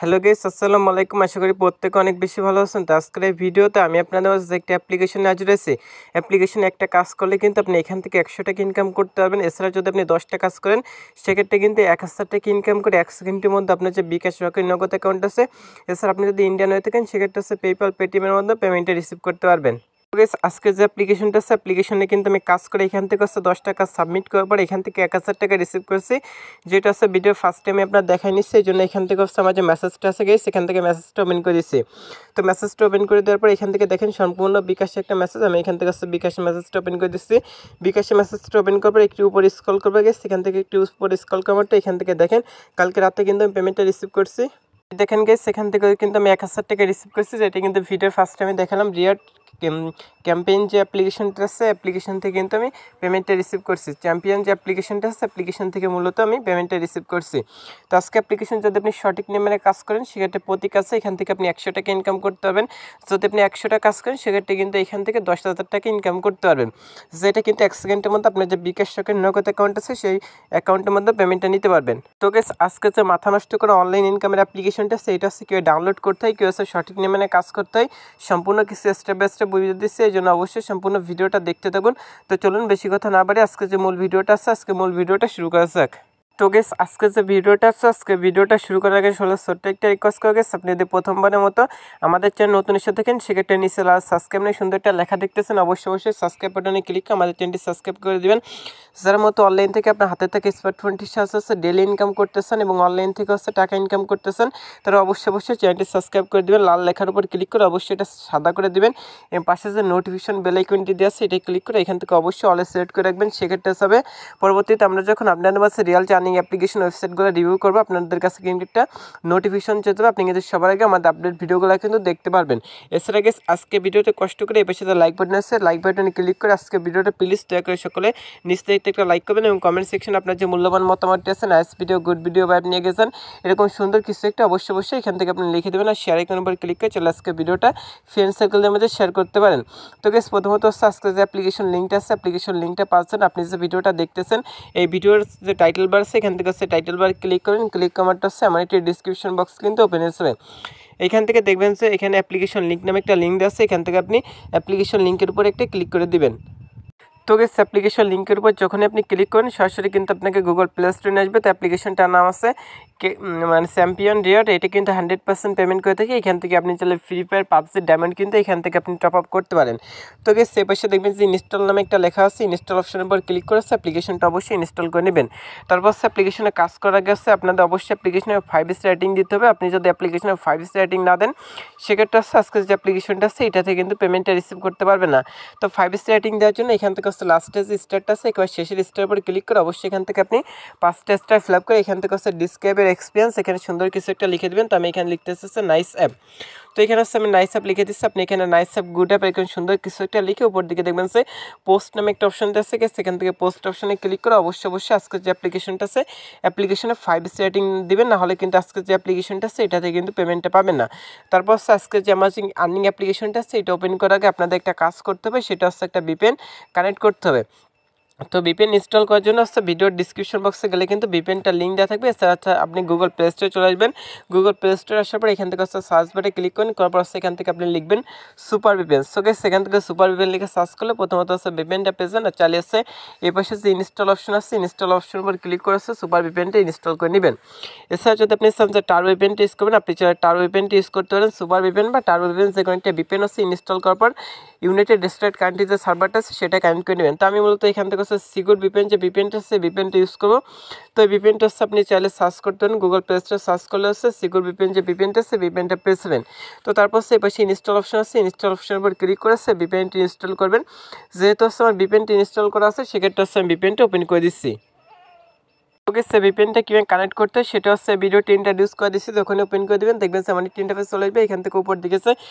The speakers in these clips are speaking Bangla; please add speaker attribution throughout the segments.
Speaker 1: হ্যালো গাইস, আসসালামু আলাইকুম। আশা করি প্রত্যেকে অনেক বেশি ভালো আছেন। তো আজকের এই ভিডিওতে আমি আপনাদের মাঝে একটা অ্যাপ্লিকেশন নিয়ে হাজির হয়েছি। অ্যাপ্লিকেশনে একটা কাজ করলে কিন্তু আপনি এখান থেকে 100 টাকা ইনকাম করতে পারবেন। এছাড়া যদি আপনি 10টা কাজ করেন সেক্ষেত্রে কিন্তু 1000 টাকা ইনকাম করে 1 সেকেন্ডের মধ্যে আপনার যে বিকাশ রকেট নগদ অ্যাকাউন্ট আছে, এছাড়া আপনি যদি ইন্ডিয়ান হয়ে থাকেন সেক্ষেত্রে হচ্ছে পেপ্যাল, পেটিএমের মাধ্যমে পেমেন্টটা রিসিভ করতে পারবেন। আজকে যে অ্যাপ্লিকেশনটা আছে, অ্যাপ্লিকেশনে কিন্তু আমি কাজ করে এখান থেকে হচ্ছে 10 টাকা সাবমিট করার পর এখান থেকে 1000 টাকা রিসিভ করছি, যেটা হচ্ছে ভিডিও ফার্স্ট টাইমে আপনার দেখাই নিচ্ছে। এই জন্য এখান থেকে হচ্ছে আমার যে মেসেজটা আছে গেছে সেখান থেকে মেসেজটা ওপেন করে দিচ্ছি। তো মেসেজটা ওপেন করে দেওয়ার পর এখান থেকে দেখেন সম্পূর্ণ বিকাশে একটা মেসেজ, আমি এখান থেকে হচ্ছে বিকাশে মেসেজটা ওপেন করে দিচ্ছি। বিকাশে মেসেজটা ওপেন করার পর একটু উপরে স্ক্রল করবে গেছে, সেখান থেকে একটু উপরে স্ক্রল করার পর এখান থেকে দেখেন কালকে রাতে কিন্তু আমি পেমেন্টটা রিসিভ করছি। দেখেন গেছে সেখান থেকে কিন্তু আমি 1000 টাকা রিসিভ করছি, যেটা কিন্তু ভিডিওর ফার্স্ট টাইমে দেখালাম। রিয়ার্ড ক্যাম্পেইন যে অ্যাপ্লিকেশনটা আছে, অ্যাপ্লিকেশন থেকে কিন্তু আমি পেমেন্টটা রিসিভ করছি। চ্যাম্পিয়ন যে অ্যাপ্লিকেশনটা আছে, অ্যাপ্লিকেশন থেকে মূলত আমি পেমেন্টটা রিসিভ করছি। তো আজকে অ্যাপ্লিকেশন যদি আপনি সঠিক নিয়মে কাজ করেন সেক্ষেত্রে প্রতি কাজে এখান থেকে আপনি 100 টাকা ইনকাম করতে পারবেন। যদি আপনি 100 টাকা কাজ করেন সেক্ষেত্রে কিন্তু এখান থেকে 10,000 টাকা ইনকাম করতে পারবেন, যেটা কিন্তু 1 সেকেন্ডের মধ্যে আপনার যে বিকাশ রকেট নগদ অ্যাকাউন্ট আছে সেই অ্যাকাউন্টের মধ্যে পেমেন্টটা নিতে পারবেন। তো গাইস, আজকে যে মাথা নষ্ট করা অনলাইন ইনকামের অ্যাপ্লিকেশনটা আছে, এটা হচ্ছে কীভাবে ডাউনলোড করতে হয়, কীভাবে সঠিক নিয়মে কাজ করতে হয়, সম্পূর্ণ কিছু স্টেপ বাই স্টেপ বুঝিয়ে দিচ্ছে। এই জন্য অবশ্যই সম্পূর্ণ ভিডিওটা দেখতে থাকুন। তো চলুন বেশি কথা না বাড়ি আজকে যে মূল ভিডিওটা আছে, আজকে মূল ভিডিওটা শুরু করা যাক। তো গেস, আজকে যে ভিডিওটা আছে, আজকে ভিডিওটা শুরু করার আগে ছোট্ট একটা রিকোয়েস্ট করে গেছে, আপনি যদি প্রথমবারের মতো আমাদের চ্যানেল নতুন এসে থাকেন সেক্ষেত্রে নিচে সাবস্ক্রাইব নিয়ে সুন্দর একটা লেখা দেখতেছেন, অবশ্যই সাবস্ক্রাইব বাটনে ক্লিক করে আমাদের চ্যানেলটি সাবস্ক্রাইব করে দিবেন। যার মতো অনলাইন থেকে আপনার হাতে থেকে স্মার্টফোনটির সাহায্যে হচ্ছে ডেলি ইনকাম করতেছেন এবং অনলাইন থেকে হচ্ছে টাকা ইনকাম করতেছেন, তারা অবশ্যই চ্যানেলটি সাবস্ক্রাইব করে দিবেন। লাল লেখার উপর ক্লিক করে অবশ্যই এটা সাদা করে দিবেন এবং পাশে যে নোটিফিকেশন বেল আইকনটি দেওয়া আছে এটা ক্লিক করে এখান থেকে অবশ্যই অলে সিলেক্ট করে রাখবেন। সেক্ষেত্রে হবে পরবর্তীতে আমরা যখন আপনাদের কাছে রিয়েল আর্নিং অ্যাপ্লিকেশন ওয়েবসাইটগুলো রিভিউ করবো, আপনাদের কাছে কিন্তু একটা নোটিফিকেশন চলে যাবে, আপনি কিন্তু সবার আগে আমাদের আপডেট ভিডিওগুলো কিন্তু দেখতে পারবেন। এছাড়া গেস, আজকে ভিডিওতে কষ্ট করে এই পাশে লাইক বাটন আছে, লাইক বাটনে ক্লিক করে আজকে ভিডিওটা প্লিজ দয়া করে সকলে নিশ্চয়ই একটা লাইক করবেন এবং কমেন্ট সেকশন আপনার যে মূল্যবান মতামতটি আছে, নাইস ভিডিও, গুড ভিডিও বা নিয়ে গেছেন এরকম সুন্দর কিছু একটা অবশ্যই এখান থেকে আপনি লিখে দেবেন আর শেয়ার আইকনের উপর ক্লিক করে চলে আজকে ভিডিওটা ফ্রেন্ড সার্কেলের মধ্যে শেয়ার করতে পারেন। তো গেস, প্রথমত হচ্ছে আজকে যে অ্যাপ্লিকেশন লিঙ্কটা আছে, অ্যাপ্লিকেশন লিঙ্কটা পাচ্ছেন আপনি যে ভিডিওটা দেখতেছেন এই ভিডিওর যে টাইটেল বার আছে এখান থেকে হচ্ছে টাইটেল বার ক্লিক করেন, ক্লিক করারটা হচ্ছে আমার একটি ডিসক্রিপশন বক্স কিন্তু ওপেন হয়েছে। এখান থেকে দেখবেন যে এখানে অ্যাপ্লিকেশন লিঙ্ক নামে একটা লিঙ্ক দেওয়া আছে, এখান থেকে আপনি অ্যাপ্লিকেশন লিঙ্কের উপর একটা ক্লিক করে দিবেন। তো গেস, অ্যাপ্লিকেশন লিঙ্কের উপর যখন আপনি ক্লিক করেন সরাসরি কিন্তু আপনাকে গুগল প্লে স্টোরে নিয়ে আসবে। তো অ্যাপ্লিকেশনটার নাম আছে মানে চ্যাম্পিয়ন রিয়ার্ড, এটা কিন্তু 100% পেমেন্ট করে থাকে। এখান থেকে আপনি চাইলে ফ্রি ফায়ার, পাবজি, ডায়মন্ড কিন্তু এখান থেকে আপনি টপ আপ করতে পারেন। তো গেস, সে পাশে দেখবেন যে ইনস্টল নামে একটা লেখা আছে, ইনস্টল অপশনের উপর ক্লিক করে অ্যাপ্লিকেশনটা অবশ্যই ইনস্টল করে নেবেন। তারপর অ্যাপ্লিকেশনে কাজ করার আগে আপনাদের অবশ্যই অ্যাপ্লিকেশনে 5 স্টার রেটিং দিতে হবে। আপনি যদি অ্যাপ্লিকেশনে 5 স্টার রেটিং না দেন সেক্ষেত্রে আজকে যে অ্যাপ্লিকেশনটা আছে এটা থেকে কিন্তু পেমেন্টটা রিসিভ করতে পারবে না। তো 5 স্টার রেটিং দেওয়ার জন্য এখান থেকে লাস্টে যে স্টারটা আছে একবার শেষের স্টারের উপর ক্লিক করে অবশ্যই এখান থেকে আপনি 5টা স্টার ফিল আপ করে এখান থেকে ডিসক্রাইবের এক্সপিরিয়েন্স এখানে সুন্দর কিছু একটা লিখে দেবেন। তো আমি এখানে লিখতে হচ্ছে নাইস অ্যাপ। তো এখানে আমি নাইস অ্যাপ লিখে দিচ্ছি, আপনি এখানে নাইস অ্যাপ, গুড অ্যাপ এখানে সুন্দর কিছু একটা লিখে উপর দিকে দেখবেন যে পোস্ট নামে একটা অপশন আছে, সেখান থেকে পোস্ট অপশনে ক্লিক করে অবশ্যই আজকে যে অ্যাপ্লিকেশনটা আছে অ্যাপ্লিকেশনে 5 স্টার রেটিং দিবেন, না হলে কিন্তু আজকে যে অ্যাপ্লিকেশনটা আছে এটাতে কিন্তু পেমেন্টটা পাবেন না। তারপর আজকে যে অ্যামাজিং আর্নিং অ্যাপ্লিকেশনটা আছে এটা ওপেন করার আগে আপনাদের একটা কাজ করতে হবে, সেটা হচ্ছে একটা ভিপিএন কানেক্ট করতে হবে। তো ভিপিএন ইনস্টল করার জন্য ভিডিওর ডিসক্রিপশন বক্সে গেলে কিন্তু ভিপিএনটা লিঙ্ক দেওয়া থাকবে। এছাড়া আপনি গুগল প্লে স্টোরে চলে আসবেন, গুগল প্লে স্টোরে আসার পর এখান থেকে সার্চ বাটনে ক্লিক করেন, করার পর এখান থেকে আপনি লিখবেন সুপার ভিপিএন। সো গাইস, সেখান থেকে সুপার ভিপিএন লিখে সার্চ করলে প্রথমত ভিপিএনটা পেয়েছেন আর চালিয়ে আসছে এই পাশে যে ইনস্টল অপশন আছে ইনস্টল অপশনের উপর ক্লিক করে সুপার ভিপিএনটা ইনস্টল করে নেবেন। এছাড়া যদি আপনি চান যে টার ভিপিএনটা ইউজ করবেন, আপনি চাইলে টার ভিপিএনটা ইউজ করতে পারেন। সুপার ভিপিএন বা টার ভিপিএন যে কোনো একটা ভিপিএন আছে ইনস্টল করার পর ইউনাইটেড স্টেট কান্ট্রি যে সার্ভারটা আছে সেটা কানেক্ট করে নেবেন। তো আমি মূলত এখান থেকে সিকিউর ভিপিএন যে ভিপিএনটা আছে ভিপিএনটা ইউজ করবো। তো এই ভিপিএনটা আপনি চাইলে সার্চ করতে পারেন, গুগল প্লে স্টোরে সার্চ করলে সিকিউর ভিপিএন যে ভিপিএনটা আছে ভিপিএনটা পেয়ে যাবেন। তো তারপর এই পাশে ইনস্টল অপশন আছে, ইনস্টল অপশনের উপর ক্লিক করে ভিপিএনটি ইনস্টল করবেন। যেহেতু আমার ভিপিএনটি ইনস্টল করা আছে সেক্ষেত্রে আমি ভিপিএনটা ওপেন করে দিচ্ছি। ওকে, ভিপিএনটা কীভাবে কানেক্ট করতে হয় সেটা ভিডিওটি ইন্ট্রোডিউস করে দিচ্ছি। যখন ওপেন করে দেবেন দেখবেন আমার একটি ইন্টারফেস চলে আসবে। এখান থেকে উপর দিকে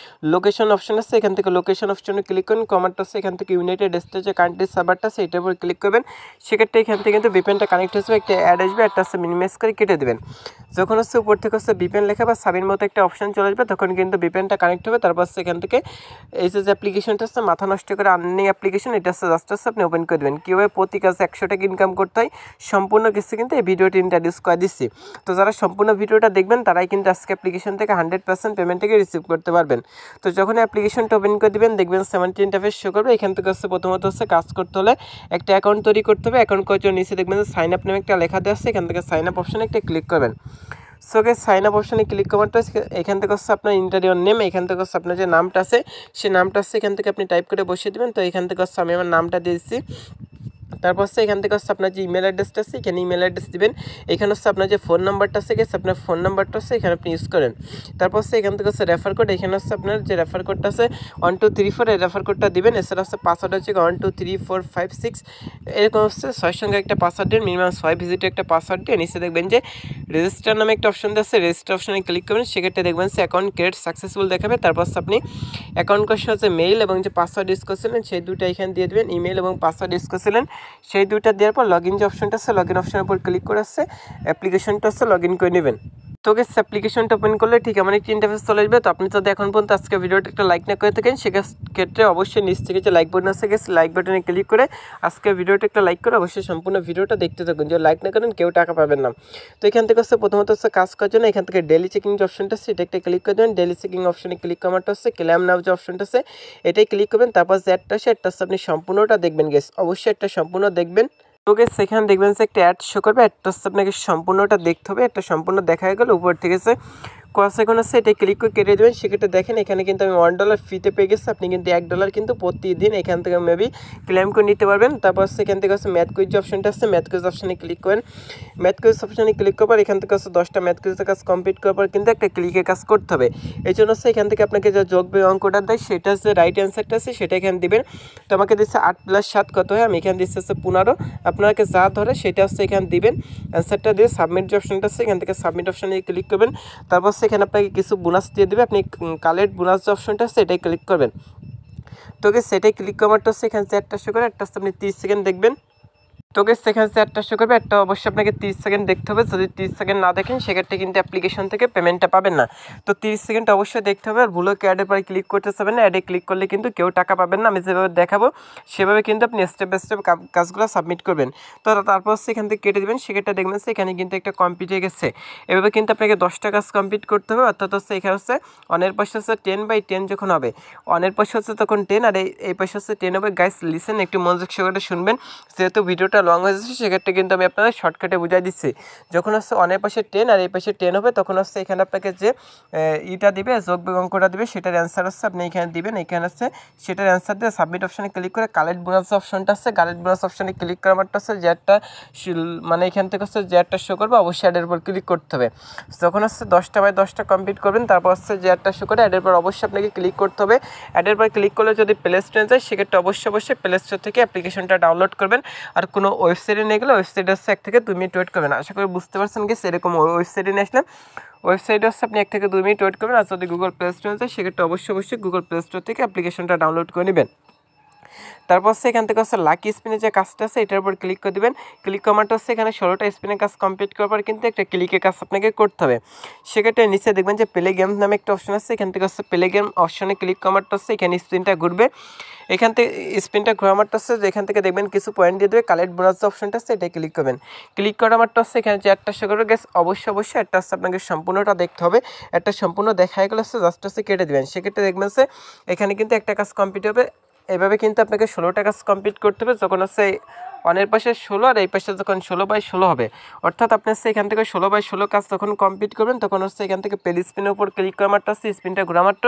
Speaker 1: লোকেশন অপশন আছে, এখান থেকে লোকেশন অপশনে ক্লিক করুন, কমান্ডটা আছে এখান থেকে ইউনাইটেড স্টেটস যে কান্ট্রি সার্ভারটা আছে এটার উপর ক্লিক করবেন। সেক্ষেত্রে এখান থেকে কিন্তু ভিপিএনটা কানেক্ট হয়ে যাবে, একটা অ্যাড আসবে, একটা মিনিমাইজ করে কেটে দেবেন। যখন উপর থেকে ভিপিএন লেখা বা সাবির মতো একটা অপশন চলে আসবে তখন কিন্তু ভিপিএনটা কানেক্ট হবে। তারপর এখান থেকে এই যে অ্যাপ্লিকেশনটা আছে মাথা নষ্ট করে আর্নিং অ্যাপ্লিকেশন, এটা জাস্ট আপনি ওপেন করে দেবেন। কীভাবে প্রতি কাজে 100 টাকা ইনকাম করতে হয় সম্পূর্ণ কিছু কিন্তু কিন্তু এই ভিডিওটি ইন্ট্রোডিউস করে দিচ্ছি। তো যারা সম্পূর্ণ ভিডিওটা দেখবেন তারাই কিন্তু আজকে অ্যাপ্লিকেশন থেকে 100% পেমেন্টটাকে রিসিভ করতে পারবেন। তো যখন অ্যাপ্লিকেশনটা ওপেন করে দিবেন দেখবেন 17 ইন্টারফেস শো করবে। এখান থেকে প্রথমত কাজ করতে হলে একটা অ্যাকাউন্ট তৈরি করতে হবে। অ্যাকাউন্ট করার জন্য নিচে দেখবেন সাইন আপ নামে একটা লেখা দেওয়া আছে, এখান থেকে সাইন আপ অপশনে একটা ক্লিক করবেন। সো গাইস সাইন আপ অপশনে ক্লিক করার পর এখান থেকে আপনার ইন্টারভিউ নেম, এখান থেকে আপনার যে নামটা আছে সেই নামটা এখান থেকে আপনি টাইপ করে বসিয়ে দেবেন। তো এখান থেকে আমি আমার নামটা দিয়ে দিচ্ছি। তারপর এখান থেকে আপনার যে ইমেল অ্যাড্রেসটা আছে এখানে ইমেল অ্যাড্রেস দিবেন। এখানে আপনার যে ফোন নাম্বারটা আছে আপনার ফোন নাম্বারটা আছে এখানে আপনি ইউজ করেন। তারপর এখান থেকে রেফার কোড, এখানে আপনার যে রেফার কোডটা আছে 1234 এই রেফার কোডটা দিবেন। এছাড়া পাসওয়ার্ড হচ্ছে 123456 এরকম 6 সঙ্গে একটা পাসওয়ার্ড দিন, মিনিমাম 6 ভিজিটের একটা পাসওয়ার্ড দিয়ে নিচে দেখবেন যে রেজিস্টার নামে একটা অপশন আছে, রেজিস্টার অপশনে ক্লিক করবেন। সেক্ষেত্রে দেখবেন অ্যাকাউন্ট ক্রিয়েট সাকসেসফুল দেখাবে। তারপর আপনি অ্যাকাউন্ট কোশ্চেন আছে মেইল এবং যে পাসওয়ার্ড ইউজ করছিলেন সেই দুটো এখানে দিয়ে দেবেন। ইমেল এবং পাসওয়ার্ড ইউজ করছিলেন সেই দুইটা দেওয়ার পর লগ ইন যে অপশনটা আছে লগ ইন অপশনের উপর ক্লিক করে অ্যাপ্লিকেশনটা লগ ইন করে নেবেন। তো গেস অ্যাপ্লিকেশনটা ওপেন করলে ঠিক এমন একটি ইন্টারফেস চলে আসবে। তো আপনি যদি এখন পর্যন্ত আজকে ভিডিওটা একটা লাইক না করে থাকেন সেক্ষেত্রে অবশ্যই নিচ থেকে যে লাইক বাটন আছে লাইক বাটনে ক্লিক করে আজকে ভিডিওটা একটা লাইক করে অবশ্যই সম্পূর্ণ ভিডিওটা দেখতে থাকুন। যদি লাইক না করেন কেউ টাকা পাবেন না। তো এখান থেকে প্রথমত কাজ করার জন্য এখান থেকে ডেলি চেকিং যে অপশনটা আছে এটা একটা ক্লিক করে দেবেন। ডেলি চেকিং অপশনে ক্লিক করাটা ক্লেম নাও যে অপশনটা আছে এটাই ক্লিক করবেন। তারপর যে অ্যাডটা আছে আপনি সম্পূর্ণটা দেখবেন গেস, অবশ্যই একটা সম্পূর্ণ দেখবেন। তো গেস সেখানে দেখবেন যে একটা অ্যাড শো করবে, অ্যাডটা আপনাকে সম্পূর্ণটা দেখতে হবে। একটা সম্পূর্ণ দেখা গেল উপর থেকে কস এখন আছে এটা ক্লিক করে কেটে দেবেন। সেক্ষেত্রে দেখেন এখানে কিন্তু আমি $1 ফ্রিতে পেয়ে গেছি। আপনি কিন্তু $1 কিন্তু প্রতিদিন এখান থেকে মেবি ক্লেম করে নিতে পারবেন। তারপর সেখান থেকে ম্যাথ কুইজ যে অপশনটা আছে ম্যাথ কুইজ অপশনে ক্লিক করেন। ম্যাথ কুইজ অপশনে ক্লিক করার পর এখান থেকে 10টা ম্যাথ কুইজের কাজ কমপ্লিট করার পর কিন্তু একটা ক্লিকে কাজ করতে হবে। এই জন্য এখান থেকে আপনাকে যে যোগ বিয়োগ অঙ্কটা দেয় সেটা যে রাইট অ্যান্সারটা আছে সেটা এখানে দিবেন। তো আমাকে দিচ্ছে 8 + 7 কত হয়, আমি এখানে দিচ্ছে 15। আপনাকে যা ধরে সেটা এখানে দিবেন। অ্যান্সারটা দিয়ে সাবমিট যে অপশনটা আছে এখান থেকে সাবমিট অপশনে ক্লিক করবেন। তারপর সেখানে আপনাকে কিছু বোনাস দিয়ে দেবে, আপনি কালেক্ট বোনাস যে অপশনটা আছে এটাই ক্লিক করবেন। তো সেটাই ক্লিক করাটা এখানে একটা শো করে একটা আপনি 30 সেকেন্ড দেখবেন। তো গেস সেখানে একটা শো করবে, একটা অবশ্যই আপনাকে 30 সেকেন্ড দেখতে হবে। যদি 30 সেকেন্ড না দেখেন সেক্ষেত্রে কিন্তু অ্যাপ্লিকেশন থেকে পেমেন্টটা পাবেন না। তো 30 সেকেন্ড অবশ্যই দেখতে হবে। আর ভুলো অ্যাডের পরে ক্লিক করতে চাবেন না, অ্যাডে ক্লিক করলে কিন্তু কেউ টাকা পাবেন না। আমি যেভাবে দেখাবো সেভাবে কিন্তু আপনি স্টেপ বাই স্টেপ কাজগুলো সাবমিট করবেন। তো তারপর এখান থেকে কেটে দেবেন। সেক্ষেত্রে দেখবেন এখানে কিন্তু একটা কমপ্লিট হয়ে গেছে। এভাবে কিন্তু আপনাকে 10টা কাজ কমপ্লিট করতে হবে। অর্থাৎ এখানে অনের পাশে 10/10 যখন হবে, অনের পাশে তখন 10 আর এই পাশে 10 হবে। গাইস লিসেন, একটু মনোযোগ সহকারে শুনবেন, যেহেতু ভিডিওটা লং হয়ে যাচ্ছে সেক্ষেত্রে কিন্তু আমি আপনাদের শর্টকাটে বুঝাই দিচ্ছি। যখন অনের পাশে 10 আর এই পাশে 10 হবে তখন এখানে আপনাকে যে ইটা দিবে যোগ বিয়োগ অঙ্কটা দিবে সেটার অ্যান্সার আপনি এখানে দিবেন। এখানে সেটার অ্যান্সার দিয়ে সাবমিট অপশনে ক্লিক করে কালেক্ট বোনাস অপশনটা আছে কালেক্ট বোনাস অপশনে ক্লিক করা মাত্র যে একটা মানে এখান থেকে যে একটা শো করবে অবশ্যই অ্যাডের উপর ক্লিক করতে হবে। যখন 10টা/10টা কমপ্লিট করবেন তারপর যে একটা শো করে অ্যাডের পর অবশ্যই আপনাকে ক্লিক করতে হবে। অ্যাডের পর ক্লিক করলে যদি প্লে স্টোরে যায় সেক্ষেত্রে অবশ্যই প্লে স্টোর থেকে অ্যাপ্লিকেশনটা ডাউনলোড করবেন। আর কোনো ওয়েবসাইটে নিয়ে গেলে ওয়েবসাইটে 1 থেকে 2 মিনিট ওয়েট করবেন। আশা করি বুঝতে পারছেন কি এরকম ওয়েবসাইটে নিয়ে আসলে ওয়েবসাইটে আপনি 1 থেকে 2 মিনিট ওয়েট করবেন। আর যদি গুগল প্লে স্টোরে যায় সেক্ষেত্রে অবশ্যই গুগল প্লে স্টোর থেকে অ্যাপ্লিকেশনটা ডাউনলোড করে নেবেন। তারপর এখান থেকে লাকি স্পিনের যে কাজটা আছে এটার উপর ক্লিক করে দেবেন। ক্লিক করাটা এখানে 16টা স্পিনের কাজ কমপ্লিট করার পর কিন্তু একটা ক্লিকের কাজ আপনাকে করতে হবে। সেক্ষেত্রে নিচে দেখবেন যে প্লে গেম নামে একটা অপশন আছে, এখান থেকে প্লে গেম অপশনে ক্লিক করাটা এখানে স্পিনটা ঘুরবে। এখান থেকে স্পিনটা ঘোরা মারটা এখান থেকে দেখবেন কিছু পয়েন্ট দিয়ে দেবে। কালেক্ট বোনাস যে অপশনটা আছে এটাই ক্লিক করবেন। ক্লিক করা মারটা এখানে যে একটা শো করবে গ্যাস অবশ্যই একটা আপনাকে সম্পূর্ণটা দেখতে হবে। একটা সম্পূর্ণ দেখা গেলে জাস্ট কেটে দেবেন। সেক্ষেত্রে দেখবেন এখানে কিন্তু একটা কাজ কমপ্লিট হবে। এভাবে কিন্তু আপনাকে 16টা কাজ কমপ্লিট করতে হবে। যখন অনের পাশে 16 আর এই পাশে যখন 16/16 হবে, অর্থাৎ আপনি এখান থেকে 16/16 কাজ যখন কমপ্লিট করবেন তখন এখান থেকে প্লে স্পিনের উপর ক্লিক করা মাত্র স্পিনটা ঘোরা মাত্র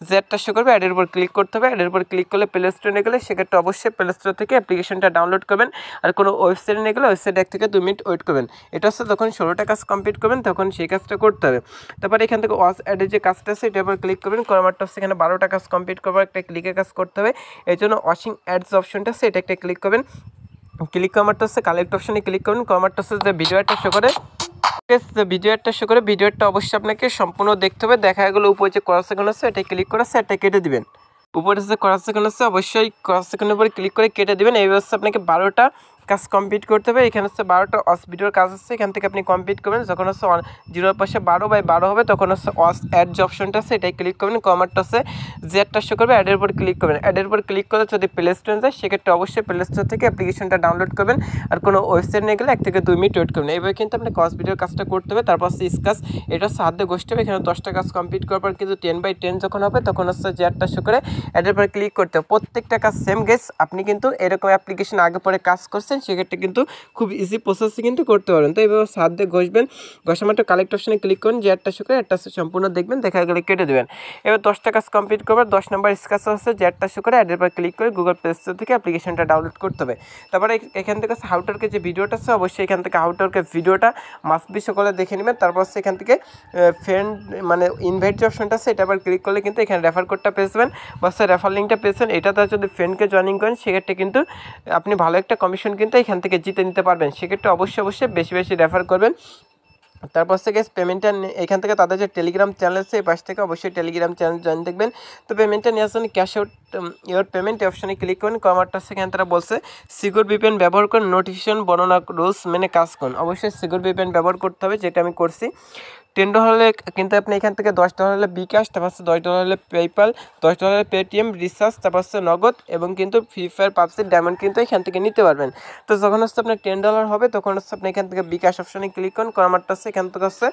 Speaker 1: যে একটা শো করবে অ্যাডের উপর ক্লিক করতে হবে। অ্যাডের উপর ক্লিক করলে প্লে স্টোরে নিয়ে গেলে সেক্ষেত্রে অবশ্যই প্লে স্টোর থেকে অ্যাপ্লিকেশনটা ডাউনলোড করবেন। আর কোনো ওয়েবসাইটে নিয়ে গেলে ওয়েবসাইটে 1 থেকে 2 মিনিট ওয়েট করবেন। এটা যখন 16টা কাজ কমপ্লিট করবেন তখন সেই কাজটা করতে হবে। তারপর এখান থেকে ওয়াচ অ্যাডের যে কাজটা আছে এটার উপর ক্লিক করবেন। করা মাত্র এখানে 12টা কাজ কমপ্লিট করবার একটা ক্লিকের কাজ করতে হবে। এই জন্য ওয়াচিং অ্যাডস অপশনটা আছে এটা একটা ক্লিক করবেন। ক্লিক করাটা কালেক্ট অপশনে ক্লিক করুন। করাটা যে ভিডিও একটা শো করে ভিডিওটা অবশ্যই আপনাকে সম্পূর্ণ দেখতে হবে। দেখা গেলো উপরে যে ক্রস আইকন আছে এটা ক্লিক করে এটা কেটে দিবেন। উপরে যে ক্রস আইকন আছে অবশ্যই ক্রস আইকনের উপরে ক্লিক করে কেটে দিবেন। এই ব্যবস্থা আপনাকে 12টা কাজ কমপ্লিট করতে হবে। এখানে হচ্ছে 12টা অস ভিডিওর কাজ আছে, এখান থেকে আপনি কমপ্লিট করবেন। যখন হচ্ছে 0 পাশে 12/12 হবে তখন হচ্ছে অস অ্যাড যে অপশনটা আছে এটাই ক্লিক করবেন। কমারটা আছে জেডটা শো করবে, অ্যাডের উপর ক্লিক করবেন। অ্যাডের উপর ক্লিক করলে যদি প্লে স্টোরে যায় সেক্ষেত্রে অবশ্যই প্লে স্টোর থেকে অ্যাপ্লিকেশনটা ডাউনলোড করবেন। আর কোনো ওয়েবসাইট নিয়ে গেলে 1 থেকে 2 মিনিট ওয়েট করবেন। এইভাবে কিন্তু আপনি কস ভিডিওর কাজটা করতে হবে। তারপর হচ্ছে স্কাচ, এটা হচ্ছে হাত দিয়ে ঘষতে হবে। এখানে 10টা কাজ কমপ্লিট করার পর কিন্তু 10/10 যখন হবে তখন হচ্ছে জেডটা শো করে অ্যাডের উপর ক্লিক করতে হবে। প্রত্যেকটা কাজ সেম গেস। আপনি কিন্তু এরকম অ্যাপ্লিকেশন আগে পরে কাজ করছেন সেক্ষেত্রে কিন্তু খুব ইজি প্রসেসে কিন্তু করতে পারেন। তো এইভাবে হাত দিয়ে ঘষবেন, ঘষা মাত্র কালেক্ট অপশনে ক্লিক করুন, জেডটা শো করে একটা সম্পূর্ণ দেখবেন, দেখা গেলে কেটে দেবেন। এবার 10টা কাজ কমপ্লিট করবার 10 নম্বর স্কাচ আছে জেডটা শো করে অ্যাডের উপর ক্লিক করে গুগল প্লে স্টোর থেকে অ্যাপ্লিকেশনটা ডাউনলোড করতে হবে। তারপরে এখান থেকে হাউটারকে যে ভিডিওটা আছে অবশ্যই এখান থেকে হাউটারকে ভিডিওটা মাস্ট বি সকলে দেখে নেবেন। তারপর হচ্ছে এখান থেকে ফ্রেন্ড মানে ইনভাইট যে অপশনটা আছে এটা আবার ক্লিক করলে কিন্তু এখানে রেফার কোডটা পেয়ে যাবেন বা রেফার লিঙ্কটা পেয়েছেন। এটাতে যদি ফ্রেন্ডকে জয়েনিং করেন সেক্ষেত্রে কিন্তু আপনি ভালো একটা কমিশন কিন্তু এখান থেকে জিতে নিতে পারবেন। সেক্ষেত্রে অবশ্যই বেশি বেশি রেফার করবেন। তারপর থেকে পেমেন্টটা এখান থেকে তাদের যে টেলিগ্রাম চ্যানেল আছে এই পাশ থেকে অবশ্যই টেলিগ্রাম চ্যানেল জয়েন দেখবেন। তো পেমেন্টটা নেওয়ার জন্য ক্যাশ আউট ইওর পেমেন্ট অপশনে ক্লিক করুন। কমারটা সেখানে তারা বলছে সিকিউর ভিপিএন ব্যবহার করুন, নোটিফিকেশন বর্ণনা রুলস মেনে কাজ করুন। অবশ্যই সিকিউর ভিপিএন ব্যবহার করতে হবে, যেটা আমি করছি। $10 হলে কিন্তু আপনি এখান থেকে $10 হলে বিকাশ, তারপর হচ্ছে $10 হলে পেপ্যাল, $10 হলে পেটিএম রিচার্জ, তারপর হচ্ছে নগদ এবং কিন্তু ফ্রি ফায়ার পাবজির ডায়মন্ড কিন্তু এখান থেকে নিতে পারবেন। তো যখন হচ্ছে আপনার $10 হবে তখন হচ্ছে আপনি এখান থেকে বিকাশ অপশনে ক্লিক করুন। কমারটা আছে এখান থেকে হচ্ছে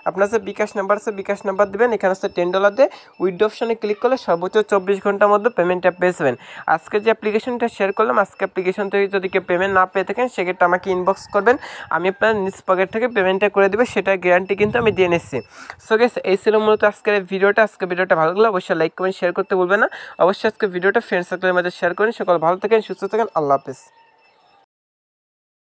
Speaker 1: আপনার যে বিকাশ নাম্বার আছে বিকাশ নাম্বার দেবেন। এখানে হচ্ছে $10 দিয়ে উইথড্র অপশনে ক্লিক করলে সর্বোচ্চ 24 ঘন্টার মধ্যে পেমেন্টটা পেয়ে যাবেন। আজকে যে অ্যাপ্লিকেশনটা শেয়ার করলাম, আজকে অ্যাপ্লিকেশন থেকে যদি কেউ পেমেন্ট না পেয়ে থাকেন সেক্ষেত্রে আমাকে ইনবক্স করবেন, আমি আপনার নিজ পকেট থেকে পেমেন্টটা করে দেবো, সেটা গ্যারান্টি কিন্তু আমি দিয়ে নিচ্ছি। সো গাইস এই ছিল মূলত আজকের ভিডিওটা। আজকে ভিডিওটা ভালো লাগলে অবশ্যই লাইক কমেন্ট শেয়ার করতে ভুলবেন না। অবশ্যই আজকে ভিডিওটা ফ্রেন্ড সার্কেলের মধ্যে শেয়ার করুন। সকল ভালো থাকেন, সুস্থ থাকেন, আল্লাহ হাফেজ।